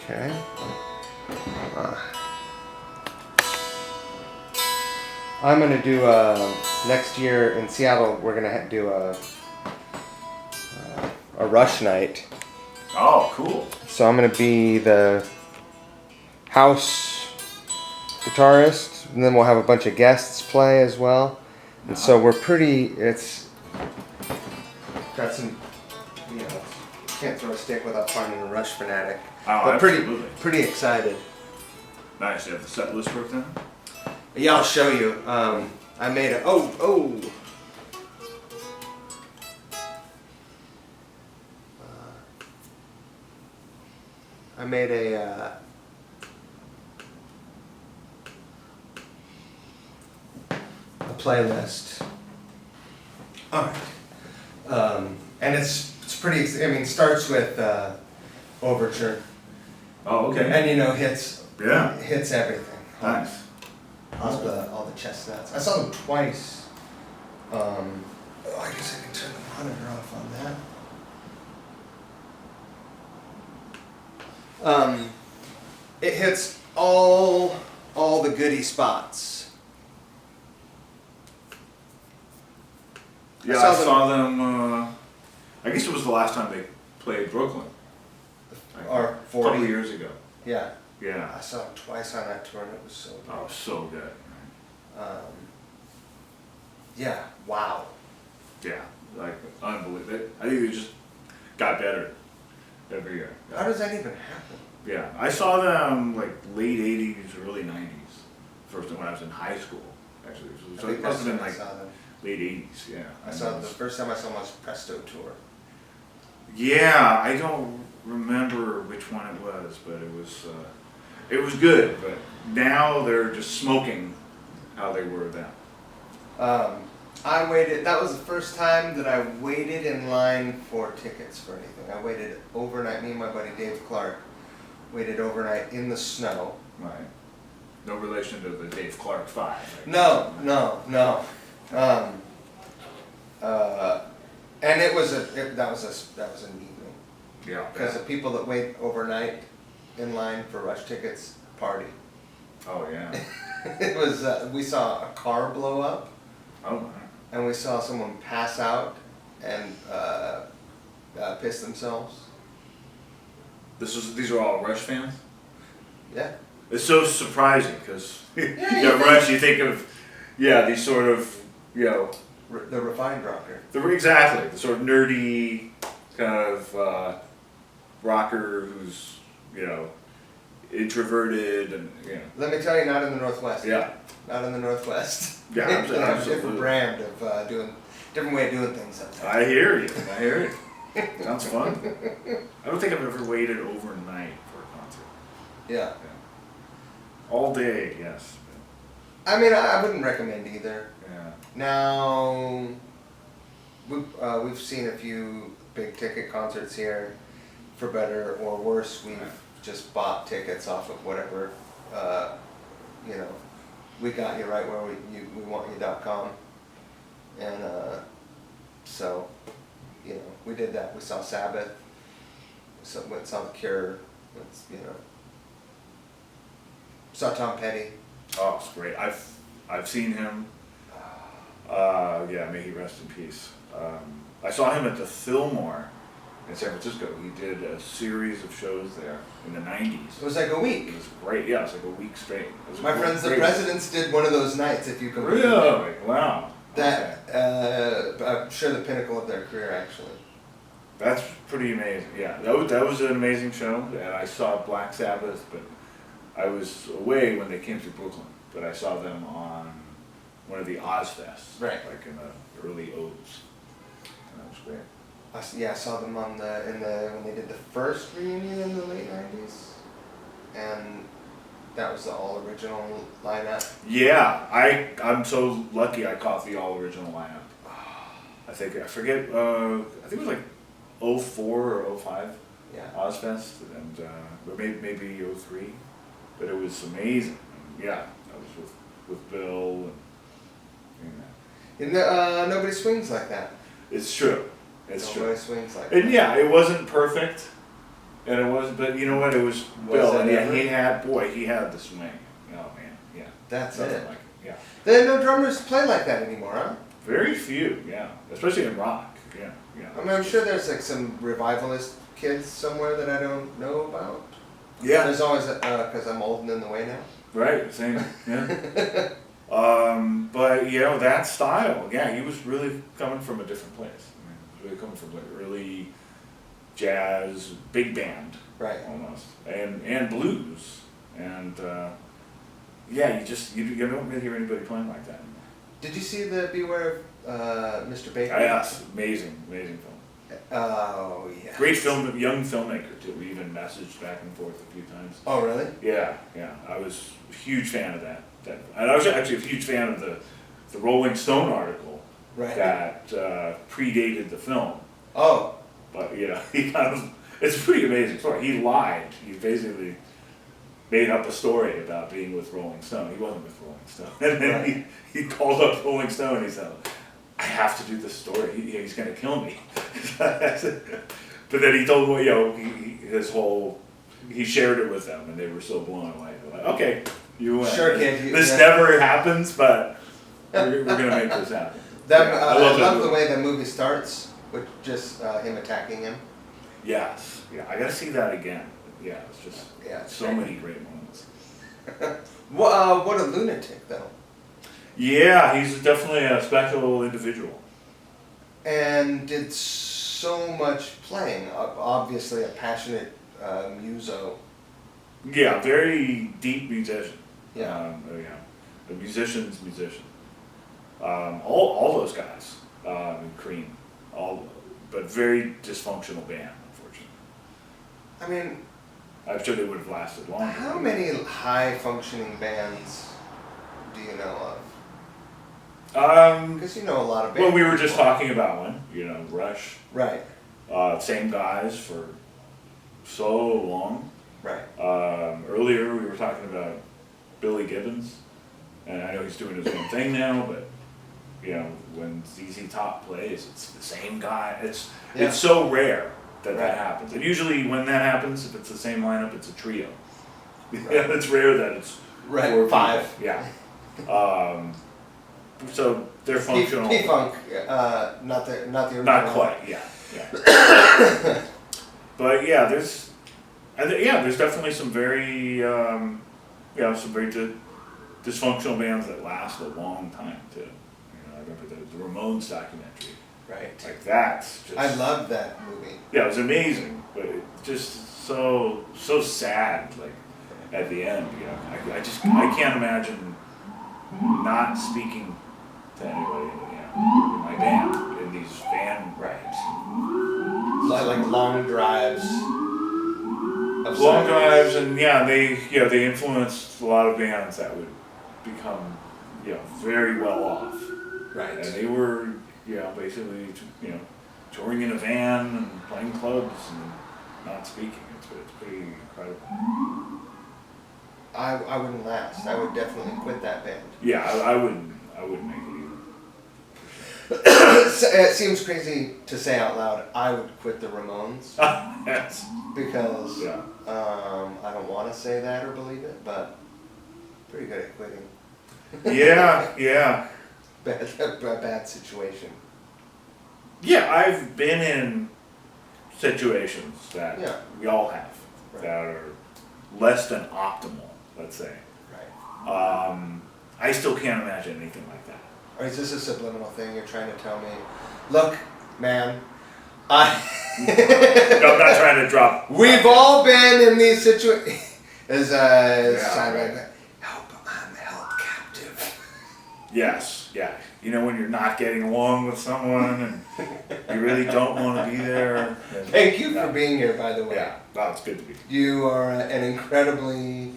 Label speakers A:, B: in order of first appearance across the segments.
A: Okay. I'm gonna do next year in Seattle. We're gonna do a Rush night.
B: Oh, cool.
A: So I'm gonna be the house guitarist, and then we'll have a bunch of guests play as well. And so we're pretty. It's got some. You know, can't throw a stick without finding a Rush fanatic.
B: Oh,
A: but
B: absolutely.
A: pretty excited.
B: Nice. You have the set list worked out?
A: Yeah, I'll show you. I made a. Oh. I made a playlist. All right. And it's pretty. I mean, starts with Overture.
B: Oh, okay.
A: And hits everything.
B: Nice.
A: All the chestnuts. I saw them twice. I guess I can turn the monitor off on that. It hits all the goody spots.
B: Yeah, I saw them. I guess it was the last time they played Brooklyn.
A: Or
B: a couple of years ago.
A: Yeah.
B: Yeah.
A: I saw them twice on that tour and it was so good.
B: Oh, so good.
A: Yeah, wow.
B: Yeah, like unbelievable. I think it just got better every year.
A: How does that even happen?
B: Yeah, I saw them like late '80s, early '90s. First time when I was in high school, actually. So it must have been like late '80s. Yeah.
A: The first time I saw them was Presto tour.
B: Yeah, I don't remember which one it was, but it was good. But now they're just smoking how they were then.
A: I waited. That was the first time that I waited in line for tickets for anything. I waited overnight. Me and my buddy Dave Clark waited overnight in the snow.
B: Right. No relation to the Dave Clark 5. Right?
A: No. And that was an evening.
B: Yeah.
A: Because the people that wait overnight in line for Rush tickets party.
B: Oh yeah.
A: It was. We saw a car blow up.
B: Oh.
A: And we saw someone pass out and piss themselves.
B: These are all Rush fans?
A: Yeah.
B: It's so surprising because Rush, you think of these sort of
A: the refined rocker.
B: Exactly the sort of nerdy kind of rocker who's introverted and
A: Let me tell you, not in the Northwest.
B: Yeah.
A: Not in the Northwest.
B: Yeah, absolutely.
A: Different brand of different way of doing things sometimes.
B: I hear you. Sounds fun. I don't think I've ever waited overnight for a concert.
A: Yeah.
B: All day, yes.
A: I mean, I wouldn't recommend either.
B: Yeah.
A: Now, we've seen a few big ticket concerts here. For better or worse, we've just bought tickets off of whatever, we got you right where we want you.com. And so, we did that. We saw Sabbath. We saw The Cure. Saw Tom Petty.
B: Oh, it's great. I've seen him. May he rest in peace. I saw him at the Fillmore in San Francisco. He did a series of shows there in the 90s.
A: It was like a week.
B: It was great. Yeah, it was like a week straight.
A: My friends, the Presidents, did one of those nights. If you can believe
B: really?
A: it.
B: Wow.
A: That I'm sure the pinnacle of their career, actually.
B: That's pretty amazing. Yeah, that was an amazing show, and I saw Black Sabbath, but I was away when they came to Brooklyn. But I saw them on one of the Ozfests,
A: right?
B: Like in the early O's. And that was great.
A: I saw them when they did the first reunion in the late '90s, and that was the all original lineup. Yeah,
B: I'm so lucky I caught the all original lineup. I think it was like 04 or 05.
A: Yeah.
B: Ozfest, and maybe 03, but it was amazing. Yeah, I was with Bill
A: and nobody swings like that.
B: It's true. It's
A: nobody
B: true.
A: swings like
B: And
A: that.
B: yeah, it wasn't perfect, And it was, but you know what? It was Bill, and yeah, he had the swing. Oh man, yeah.
A: That's
B: Nothing
A: it.
B: like yeah.
A: There are no drummers play like that anymore, huh?
B: Very few, yeah. Especially in rock, yeah.
A: I mean, I'm sure there's like some revivalist kids somewhere that I don't know about.
B: Yeah.
A: There's always, because I'm old and in the way now.
B: Right, same, yeah. But you know, that style, yeah, he was really coming from a different place. I mean, he was really coming from like early jazz, big band,
A: Right.
B: almost, and blues, and yeah, you don't really hear anybody playing like that anymore.
A: Did you see the Beware of Mr. Baker?
B: Yes, amazing film.
A: Oh, yeah.
B: Great film, young filmmaker too. We even messaged back and forth a few times.
A: Oh, really?
B: Yeah. I was a huge fan of that. And I was actually a huge fan of the Rolling Stone article
A: Right.
B: that predated the film.
A: Oh.
B: But you know, it's a pretty amazing story. He lied. He basically made up a story about being with Rolling Stone. He wasn't with Rolling Stone. And then
A: Right.
B: he called up Rolling Stone and he said, I have to do this story. He's going to kill me. But then he told me, you know, he shared it with them and they were so blown away. They're like, okay, you win.
A: Sure, kid.
B: This never happens, but we're going to make this happen.
A: I love the way the movie starts with just him attacking him.
B: Yes. Yeah, I got to see that again. Yeah, it's just
A: It's
B: so
A: great.
B: many great moments.
A: What a lunatic, though.
B: Yeah, he's definitely a special individual.
A: And did so much playing. Obviously, a passionate muso.
B: Yeah, very deep musician.
A: Yeah.
B: The musician's musician. All those guys, Cream, but very dysfunctional band, unfortunately.
A: I mean,
B: I'm sure they would have lasted longer.
A: how many high-functioning bands do you know of? Because you know a lot of bands.
B: Well, we were just talking about one, you know, Rush.
A: Right.
B: Same guys for so long.
A: Right.
B: Earlier we were talking about Billy Gibbons, and I know he's doing his own thing now, but you know, when ZZ Top plays, it's the same guy. It's so rare that happens. And usually when that happens, if it's the same lineup, it's a trio. Right. It's rare that it's 4
A: 5.
B: people. Yeah. So they're functional.
A: P-Funk, not the original.
B: Not quite. Yeah. But yeah, there's definitely some very dysfunctional bands that last a long time too. You know, I remember the Ramones documentary.
A: Right.
B: Like that's just.
A: I loved that movie.
B: Yeah, it was amazing, but it just so sad. Like at the end, you know, I can't imagine not speaking to anybody, you know, in my band, in these van rides.
A: Like long drives.
B: Long drives, and they influenced a lot of bands that would become, you know, very well off.
A: Right.
B: And they were, you know, basically, you know, touring in a van and playing clubs and not speaking. It's pretty incredible.
A: I wouldn't last. I would definitely quit that band.
B: Yeah, I wouldn't make it either.
A: It seems crazy to say out loud, I would quit the Ramones.
B: Yes.
A: Because I don't want to say that or believe it, but pretty good at quitting.
B: Yeah.
A: Bad situation.
B: Yeah, I've been in situations that we all have that are less than optimal, let's say.
A: Right.
B: I still can't imagine anything like that.
A: Or is this a subliminal thing you're trying to tell me? Look, man, I'm
B: not trying to drop.
A: We've all been in these situations. I'm held captive.
B: Yes, yeah. You know, when you're not getting along with someone and you really don't want to be there.
A: Thank you for being here, by the way.
B: Yeah, well, it's good to be.
A: You are an incredibly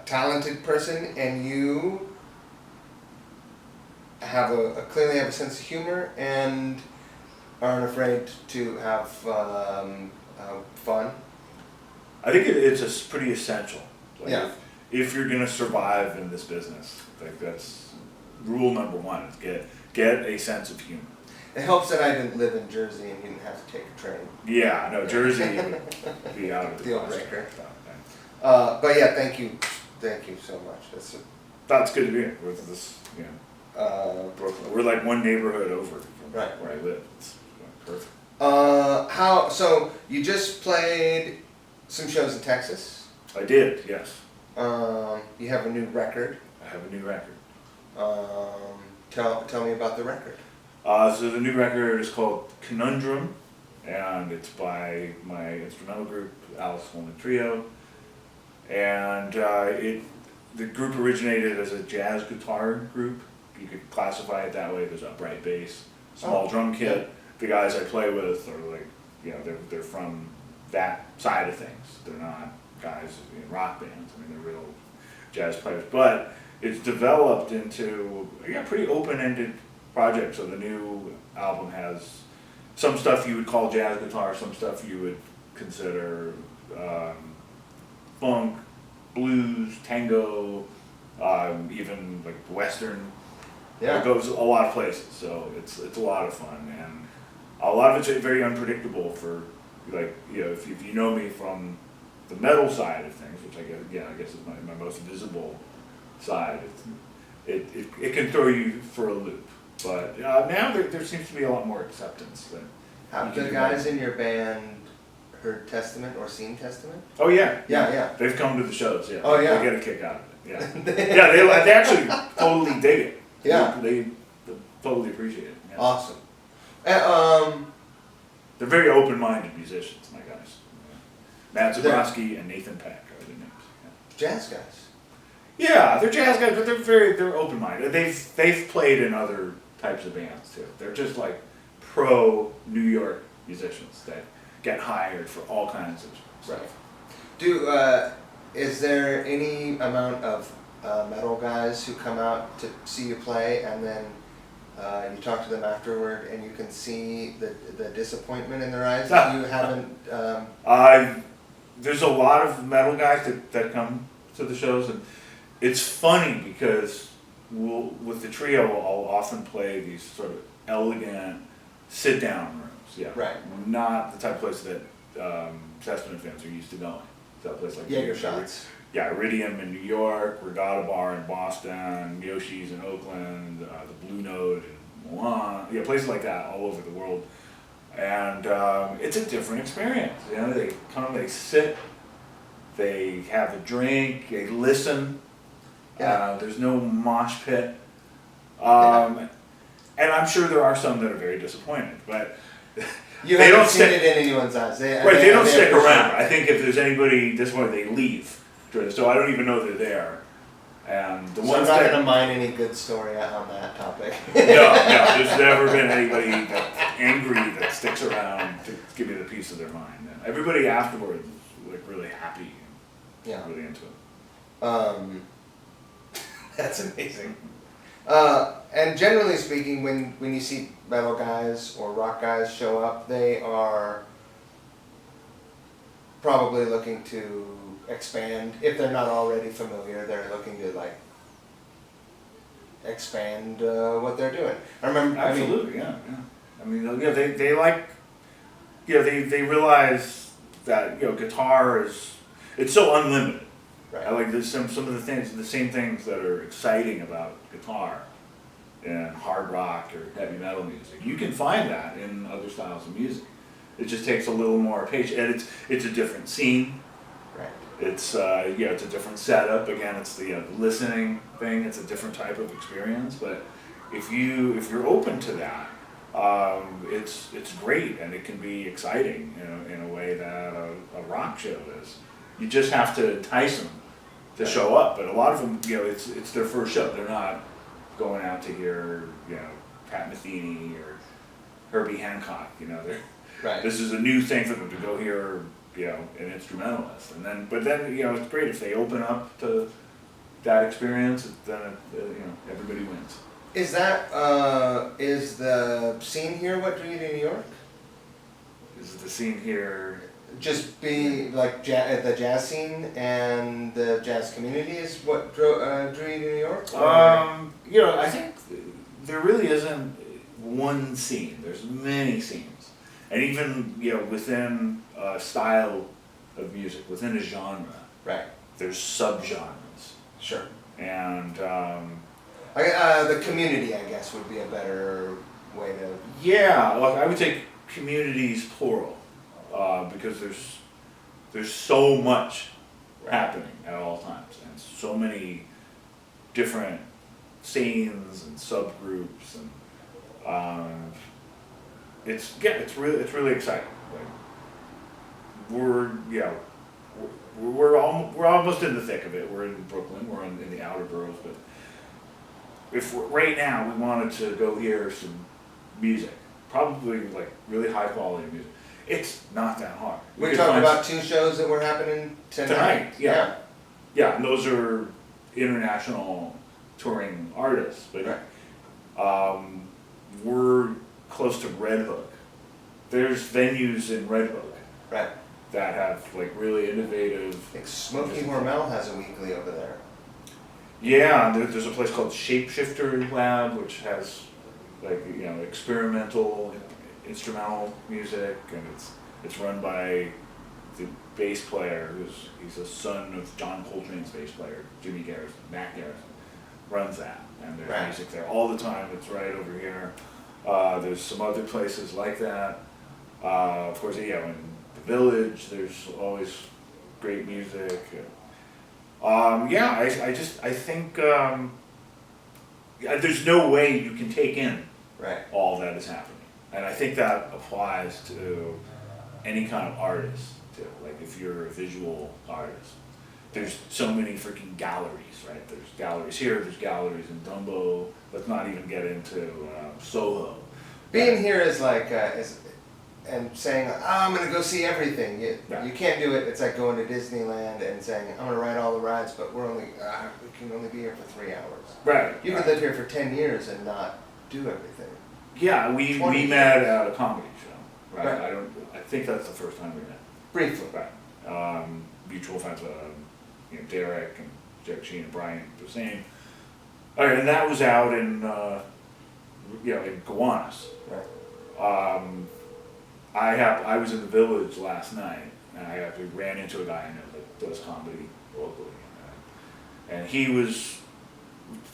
A: talented person, and you have clearly have a sense of humor and aren't afraid to have fun.
B: I think it's pretty essential.
A: Like
B: If you're gonna survive in this business, like that's rule number one: is get a sense of humor.
A: It helps that I didn't live in Jersey and you didn't have to take a train.
B: Yeah, no, Jersey would be out of the
A: Deal
B: question.
A: breaker. But yeah, thank you so much.
B: That's good to be here with this, you know, Brooklyn. We're like one neighborhood over from
A: Right.
B: where I live. It's perfect.
A: So you just played some shows in Texas.
B: I did, yes.
A: You have a new record.
B: I have a new record.
A: Tell me about the record.
B: So the new record is called Conundrum, and it's by my instrumental group, Skolnick Trio. And the group originated as a jazz guitar group. You could classify it that way. There's upright bass, small drum kit. Yeah. The guys I play with are like, you know, they're from that side of things. They're not guys in rock bands. I mean, they're real jazz players. But it's developed into a pretty open-ended project. So the new album has some stuff you would call jazz guitar, some stuff you would consider funk, blues, tango, even like Western.
A: Yeah.
B: It goes a lot of places, so it's a lot of fun, and a lot of it's very unpredictable for, like, you know, if you know me from the metal side of things, which I guess is my most visible side. It can throw you for a loop, but now there seems to be a lot more acceptance.
A: Have the guys in your band heard Testament or seen Testament?
B: Oh yeah.
A: Yeah.
B: They've come to the shows. Yeah.
A: Oh yeah.
B: They get a kick out of it. Yeah. Yeah. They actually totally dig it.
A: Yeah.
B: They totally appreciate it. Yeah.
A: Awesome.
B: They're very open-minded musicians, my guys. Matt Zabrowski and Nathan Peck are their names. Yeah.
A: Jazz guys.
B: Yeah, they're jazz guys, but they're open-minded. They've played in other types of bands too. They're just like pro New York musicians that get hired for all kinds of stuff.
A: Right. Is there any amount of metal guys who come out to see you play, and then you talk to them afterward, and you can see the disappointment in their eyes that you haven't?
B: There's a lot of metal guys that come to the shows, and it's funny because with the trio, I'll often play these sort of elegant sit-down rooms. Yeah.
A: Right.
B: Not the type of place that Testament fans are used to going. So a place like
A: Jaeger shots.
B: Yeah, Iridium in New York, Regatta Bar in Boston, Yoshi's in Oakland, the Blue Note in Milan. Yeah, places like that all over the world. And it's a different experience. You know, they come, they sit, they have a drink, they listen.
A: Yeah.
B: There's no mosh pit. And I'm sure there are some that are very disappointed, but
A: you haven't seen it in anyone's eyes.
B: They don't stick around. I think if there's anybody disappointed, they leave. So I don't even know they're there. And the ones
A: I'm not going to mine any good story on that topic.
B: No, there's never been anybody that's angry that sticks around to give me the piece of their mind. And everybody afterwards is like really happy and really into it.
A: That's amazing. And generally speaking, when you see metal guys or rock guys show up, they are probably looking to expand. If they're not already familiar, they're looking to like expand what they're doing. I remember.
B: Absolutely, yeah. I mean, they like, they realize that guitar it's so unlimited.
A: Right.
B: I like some of the things, the same things that are exciting about guitar and hard rock or heavy metal music. You can find that in other styles of music. It just takes a little more patience, and it's a different scene.
A: Right.
B: It's it's a different setup. Again, it's the listening thing. It's a different type of experience. But if you're open to that, it's great, and it can be exciting in a way that a rock show is. You just have to entice them to show up. But a lot of them, it's their first show. They're not going out to hear Pat Metheny or Herbie Hancock.
A: Right.
B: This is a new thing for them to go hear, an instrumentalist, but then it's great if they open up to that experience. Then everybody wins.
A: Is that is the scene here what drew you to New York?
B: Is the scene here?
A: Just being like the jazz scene and the jazz community is what drew you to New York?
B: I think there really isn't one scene. There's many scenes, and even within a style of music, within a genre,
A: Right.
B: there's subgenres.
A: Sure.
B: And
A: the community, I guess, would be a better way to.
B: yeah, look, I would say communities plural, because there's so much happening at all times, and so many different scenes and subgroups, and it's really exciting. Like, we're almost in the thick of it. We're in Brooklyn. We're in the outer boroughs, but if right now we wanted to go hear some music, probably like really high quality music, it's not that hard.
A: We're talking about 2 shows that were happening tonight.
B: Yeah. Yeah, and those are international touring artists, but we're close to Red Hook. There's venues in Red Hook
A: Right.
B: that have like really innovative.
A: I think Smoky Hormel has a weekly over there.
B: Yeah, there's a place called Shapeshifter Lab, which has like experimental instrumental music, and it's run by the bass player he's a son of John Coltrane's bass player, Jimmy Garrison, Matt Garrison, runs that, and there's music there all the time. It's right over here. There's some other places like that. Of course, in the Village, there's always great music. I think there's no way you can take in all that is happening, and I think that applies to any kind of artist too. Like if you're a visual artist, there's so many freaking galleries, right? There's galleries here, there's galleries in Dumbo. Let's not even get into Soho.
A: Being here is like and saying, I'm going to go see everything. You can't do it. It's like going to Disneyland and saying, I'm going to ride all the rides, but we can only be here for 3 hours.
B: Right.
A: You could live here for 10 years and not do everything.
B: Yeah, we met at a comedy show. Right. I think that's the first time we met.
A: Briefly.
B: Right. Mutual friends, Derek and Jack Sheen and Brian Hussein. All right, and that was out in in Gowanus.
A: Right.
B: I was in the Village last night, and I actually ran into a guy I know that does comedy locally, and he was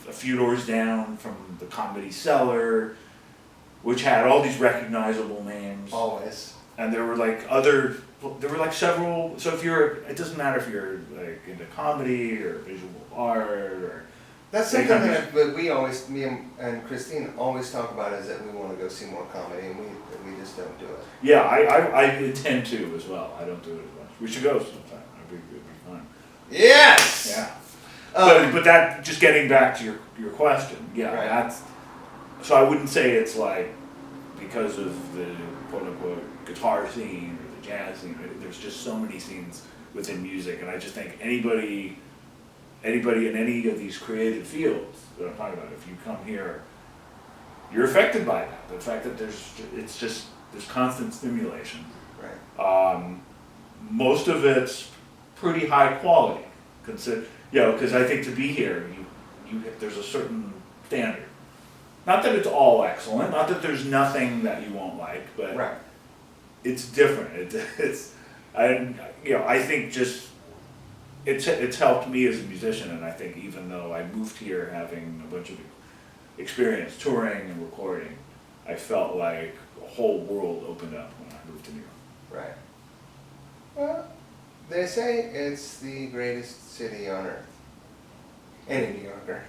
B: a few doors down from the Comedy Cellar, which had all these recognizable names.
A: Always.
B: And there were several. So it doesn't matter if you're like into comedy or visual art or.
A: That's something that me and Christine always talk about, is that we want to go see more comedy, and we just don't do it.
B: Yeah, I intend to as well. I don't do it as much. We should go sometime. It'd be fun.
A: Yes.
B: Yeah. But that, just getting back to your question, that's. So I wouldn't say it's like because of the quote unquote guitar scene or the jazz scene. There's just so many scenes within music, and I just think anybody in any of these creative fields that I'm talking about, if you come here, you're affected by that. The fact that there's constant stimulation.
A: Right.
B: Most of it's pretty high quality, because I think to be here, there's a certain standard. Not that it's all excellent, not that there's nothing that you won't like, but it's different. I think just. It's helped me as a musician, and I think even though I moved here having a bunch of experience touring and recording, I felt like a whole world opened up when I moved to New York.
A: Right. Well, they say it's the greatest city on earth. Any New Yorker.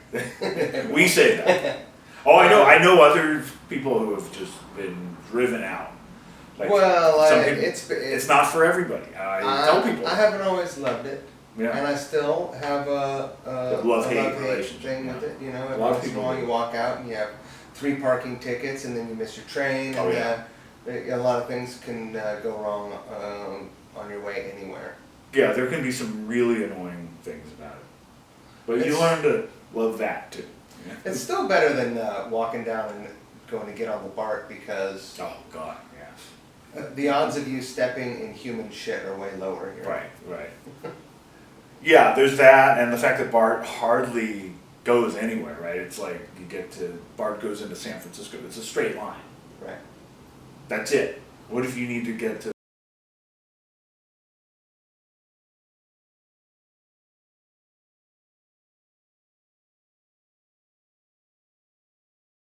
B: We say that. Oh, I know other people who have just been driven out. Like it's not for everybody. I tell people.
A: I haven't always loved it.
B: Yeah.
A: And I still have a love-hate thing with it. Every once in a while you walk out and you have 3 parking tickets, and then you miss your train, and a lot of things can go wrong on your way anywhere.
B: Yeah, there can be some really annoying things about it, but you learn to love that too. Yeah.
A: It's still better than walking down and going to get on the BART, because
B: oh god, yeah,
A: the odds of you stepping in human shit are way lower here.
B: Right. Yeah, there's that, and the fact that BART hardly goes anywhere, right? It's like BART goes into San Francisco. It's a straight line.
A: Right.
B: That's it. What if you need to get to